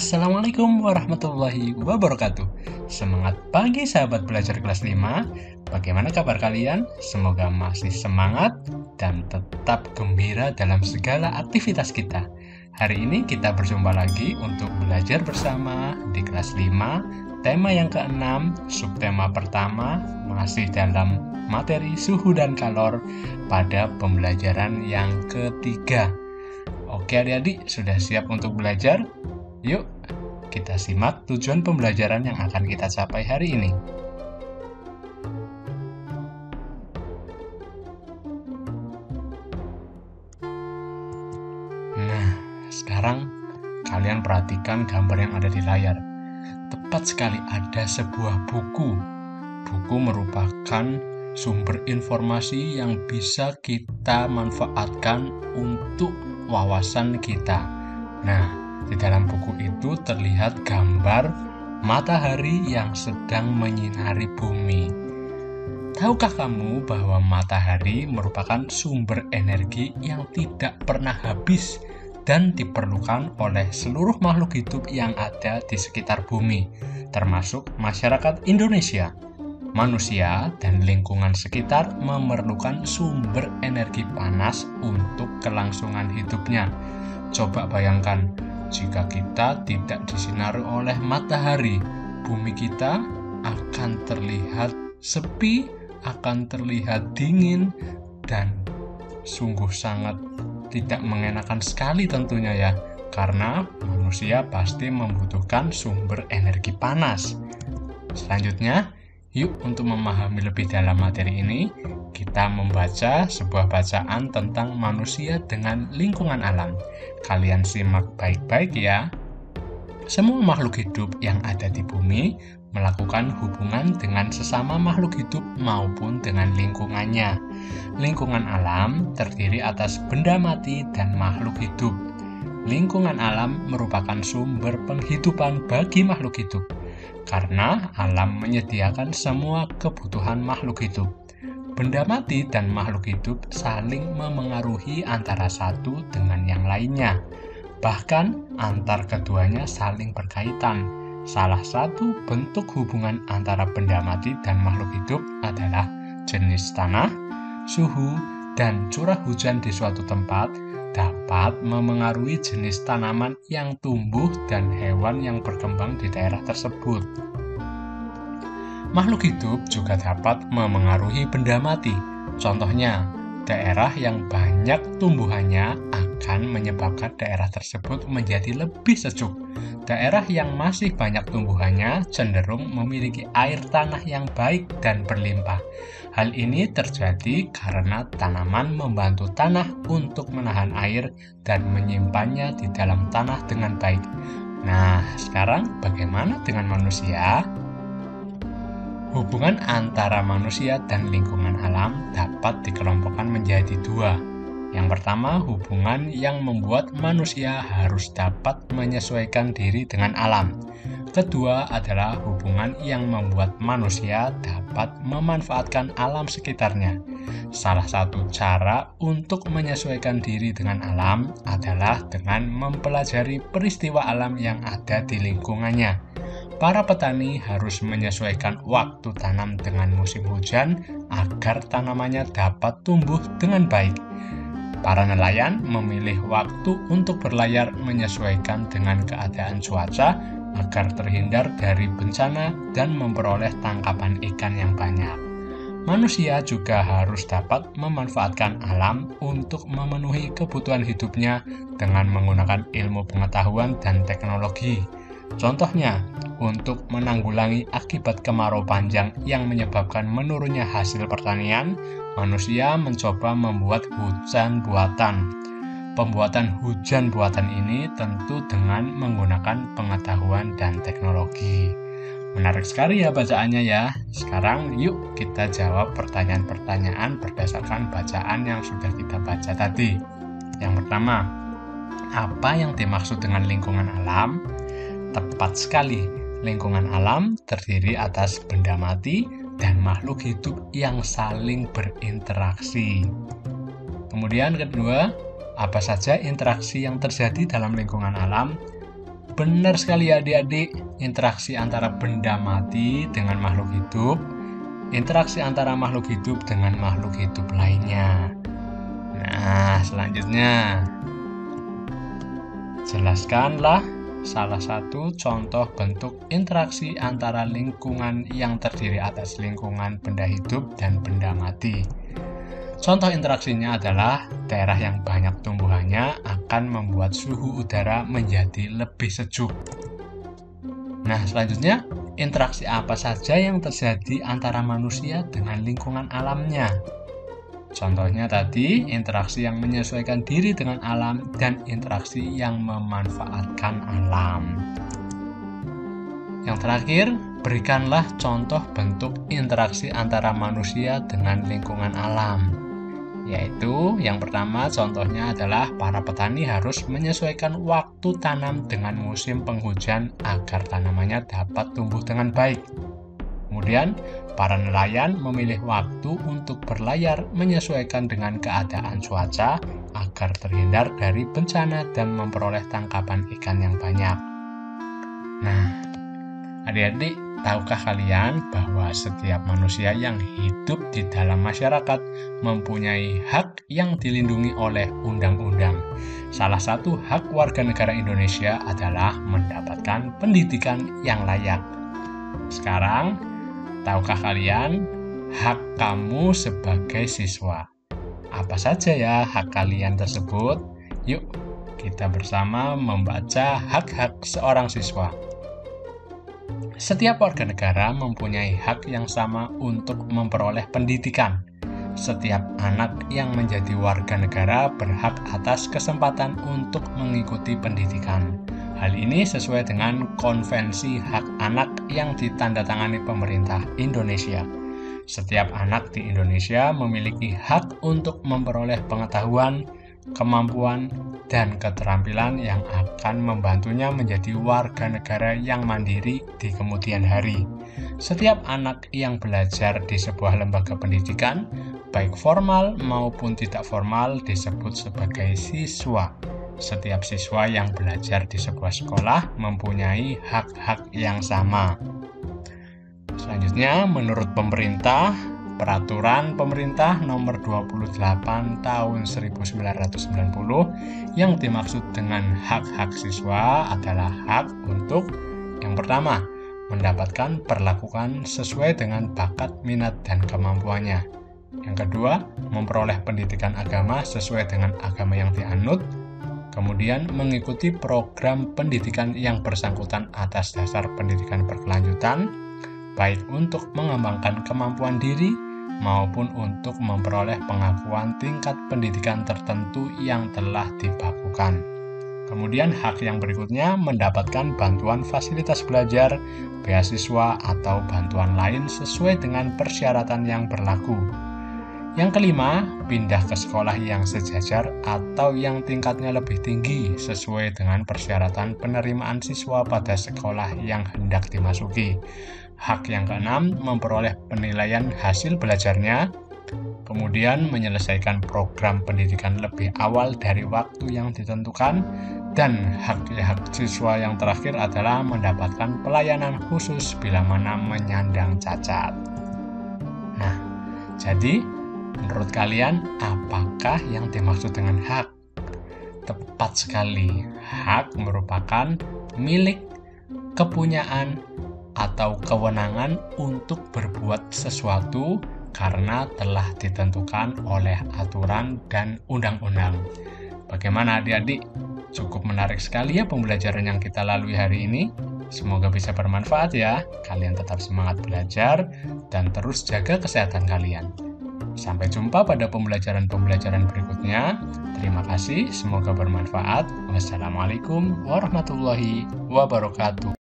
Assalamualaikum warahmatullahi wabarakatuh. Semangat pagi sahabat belajar kelas 5. Bagaimana kabar kalian? Semoga masih semangat dan tetap gembira dalam segala aktivitas kita. Hari ini kita berjumpa lagi untuk belajar bersama di kelas 5. Tema yang ke-6, subtema pertama, masih dalam materi suhu dan kalor pada pembelajaran yang ketiga. Oke adik-adik, sudah siap untuk belajar? Yuk, kita simak tujuan pembelajaran yang akan kita capai hari ini. Nah, sekarang kalian perhatikan gambar yang ada di layar. Tepat sekali ada sebuah buku. Buku merupakan sumber informasi yang bisa kita manfaatkan untuk wawasan kita. Nah, di dalam buku itu terlihat gambar matahari yang sedang menyinari bumi. Tahukah kamu bahwa matahari merupakan sumber energi yang tidak pernah habis dan diperlukan oleh seluruh makhluk hidup yang ada di sekitar bumi, termasuk masyarakat Indonesia. Manusia dan lingkungan sekitar memerlukan sumber energi panas untuk kelangsungan hidupnya. Coba bayangkan, jika kita tidak disinari oleh matahari, bumi kita akan terlihat sepi, akan terlihat dingin, dan sungguh sangat tidak mengenakan sekali tentunya ya, karena manusia pasti membutuhkan sumber energi panas. Selanjutnya, yuk untuk memahami lebih dalam materi ini, kita membaca sebuah bacaan tentang manusia dengan lingkungan alam. Kalian simak baik-baik ya. Semua makhluk hidup yang ada di bumi melakukan hubungan dengan sesama makhluk hidup maupun dengan lingkungannya. Lingkungan alam terdiri atas benda mati dan makhluk hidup. Lingkungan alam merupakan sumber penghidupan bagi makhluk hidup, karena alam menyediakan semua kebutuhan makhluk hidup. Benda mati dan makhluk hidup saling memengaruhi antara satu dengan yang lainnya. Bahkan antar keduanya saling berkaitan. Salah satu bentuk hubungan antara benda mati dan makhluk hidup adalah jenis tanah, suhu, dan curah hujan di suatu tempat dapat memengaruhi jenis tanaman yang tumbuh dan hewan yang berkembang di daerah tersebut. Makhluk hidup juga dapat memengaruhi benda mati. Contohnya, daerah yang banyak tumbuhannya akan menyebabkan daerah tersebut menjadi lebih sejuk. Daerah yang masih banyak tumbuhannya cenderung memiliki air tanah yang baik dan berlimpah. Hal ini terjadi karena tanaman membantu tanah untuk menahan air dan menyimpannya di dalam tanah dengan baik. Nah, sekarang bagaimana dengan manusia? Hubungan antara manusia dan lingkungan alam dapat dikelompokkan menjadi dua. Yang pertama, hubungan yang membuat manusia harus dapat menyesuaikan diri dengan alam. Kedua adalah hubungan yang membuat manusia dapat memanfaatkan alam sekitarnya. Salah satu cara untuk menyesuaikan diri dengan alam adalah dengan mempelajari peristiwa alam yang ada di lingkungannya. Para petani harus menyesuaikan waktu tanam dengan musim hujan agar tanamannya dapat tumbuh dengan baik. Para nelayan memilih waktu untuk berlayar menyesuaikan dengan keadaan cuaca agar terhindar dari bencana dan memperoleh tangkapan ikan yang banyak. Manusia juga harus dapat memanfaatkan alam untuk memenuhi kebutuhan hidupnya dengan menggunakan ilmu pengetahuan dan teknologi. Contohnya, untuk menanggulangi akibat kemarau panjang yang menyebabkan menurunnya hasil pertanian, manusia mencoba membuat hujan buatan. Pembuatan hujan buatan ini tentu dengan menggunakan pengetahuan dan teknologi. Menarik sekali ya bacaannya ya. Sekarang yuk kita jawab pertanyaan-pertanyaan berdasarkan bacaan yang sudah kita baca tadi. Yang pertama, apa yang dimaksud dengan lingkungan alam? Tepat sekali, lingkungan alam terdiri atas benda mati dan makhluk hidup yang saling berinteraksi. Kemudian kedua, apa saja interaksi yang terjadi dalam lingkungan alam? Benar sekali ya adik-adik, interaksi antara benda mati dengan makhluk hidup, interaksi antara makhluk hidup dengan makhluk hidup lainnya. Nah, selanjutnya, jelaskanlah salah satu contoh bentuk interaksi antara lingkungan yang terdiri atas lingkungan benda hidup dan benda mati. Contoh interaksinya adalah daerah yang banyak tumbuhannya akan membuat suhu udara menjadi lebih sejuk. Nah, selanjutnya, interaksi apa saja yang terjadi antara manusia dengan lingkungan alamnya? Contohnya tadi, interaksi yang menyesuaikan diri dengan alam dan interaksi yang memanfaatkan alam. Yang terakhir, berikanlah contoh bentuk interaksi antara manusia dengan lingkungan alam. Yaitu, yang pertama contohnya adalah para petani harus menyesuaikan waktu tanam dengan musim penghujan agar tanamannya dapat tumbuh dengan baik. Kemudian, para nelayan memilih waktu untuk berlayar menyesuaikan dengan keadaan cuaca agar terhindar dari bencana dan memperoleh tangkapan ikan yang banyak. Nah, adik-adik, tahukah kalian bahwa setiap manusia yang hidup di dalam masyarakat mempunyai hak yang dilindungi oleh undang-undang? Salah satu hak warga negara Indonesia adalah mendapatkan pendidikan yang layak. Sekarang, tahukah kalian hak kamu sebagai siswa? Apa saja ya hak kalian tersebut? Yuk, kita bersama membaca hak-hak seorang siswa. Setiap warga negara mempunyai hak yang sama untuk memperoleh pendidikan. Setiap anak yang menjadi warga negara berhak atas kesempatan untuk mengikuti pendidikan. Hal ini sesuai dengan Konvensi Hak Anak yang ditandatangani pemerintah Indonesia. Setiap anak di Indonesia memiliki hak untuk memperoleh pengetahuan, kemampuan, dan keterampilan yang akan membantunya menjadi warga negara yang mandiri di kemudian hari. Setiap anak yang belajar di sebuah lembaga pendidikan, baik formal maupun tidak formal, disebut sebagai siswa. Setiap siswa yang belajar di sebuah sekolah mempunyai hak-hak yang sama. Selanjutnya, menurut pemerintah, Peraturan Pemerintah Nomor 28 Tahun 1990 yang dimaksud dengan hak-hak siswa adalah hak untuk yang pertama, mendapatkan perlakuan sesuai dengan bakat, minat, dan kemampuannya. Yang kedua, memperoleh pendidikan agama sesuai dengan agama yang dianut. Kemudian, mengikuti program pendidikan yang bersangkutan atas dasar pendidikan berkelanjutan, baik untuk mengembangkan kemampuan diri maupun untuk memperoleh pengakuan tingkat pendidikan tertentu yang telah dibakukan. Kemudian hak yang berikutnya mendapatkan bantuan fasilitas belajar, beasiswa, atau bantuan lain sesuai dengan persyaratan yang berlaku. Yang kelima, pindah ke sekolah yang sejajar atau yang tingkatnya lebih tinggi sesuai dengan persyaratan penerimaan siswa pada sekolah yang hendak dimasuki. Hak yang keenam, memperoleh penilaian hasil belajarnya, kemudian menyelesaikan program pendidikan lebih awal dari waktu yang ditentukan, dan hak siswa yang terakhir adalah mendapatkan pelayanan khusus bila mana menyandang cacat. Nah, jadi menurut kalian apakah yang dimaksud dengan hak? Tepat sekali, hak merupakan milik, kepunyaan, atau kewenangan untuk berbuat sesuatu karena telah ditentukan oleh aturan dan undang-undang. Bagaimana adik-adik? Cukup menarik sekali ya pembelajaran yang kita lalui hari ini. Semoga bisa bermanfaat ya. Kalian tetap semangat belajar dan terus jaga kesehatan kalian. Sampai jumpa pada pembelajaran-pembelajaran berikutnya. Terima kasih, semoga bermanfaat. Wassalamualaikum warahmatullahi wabarakatuh.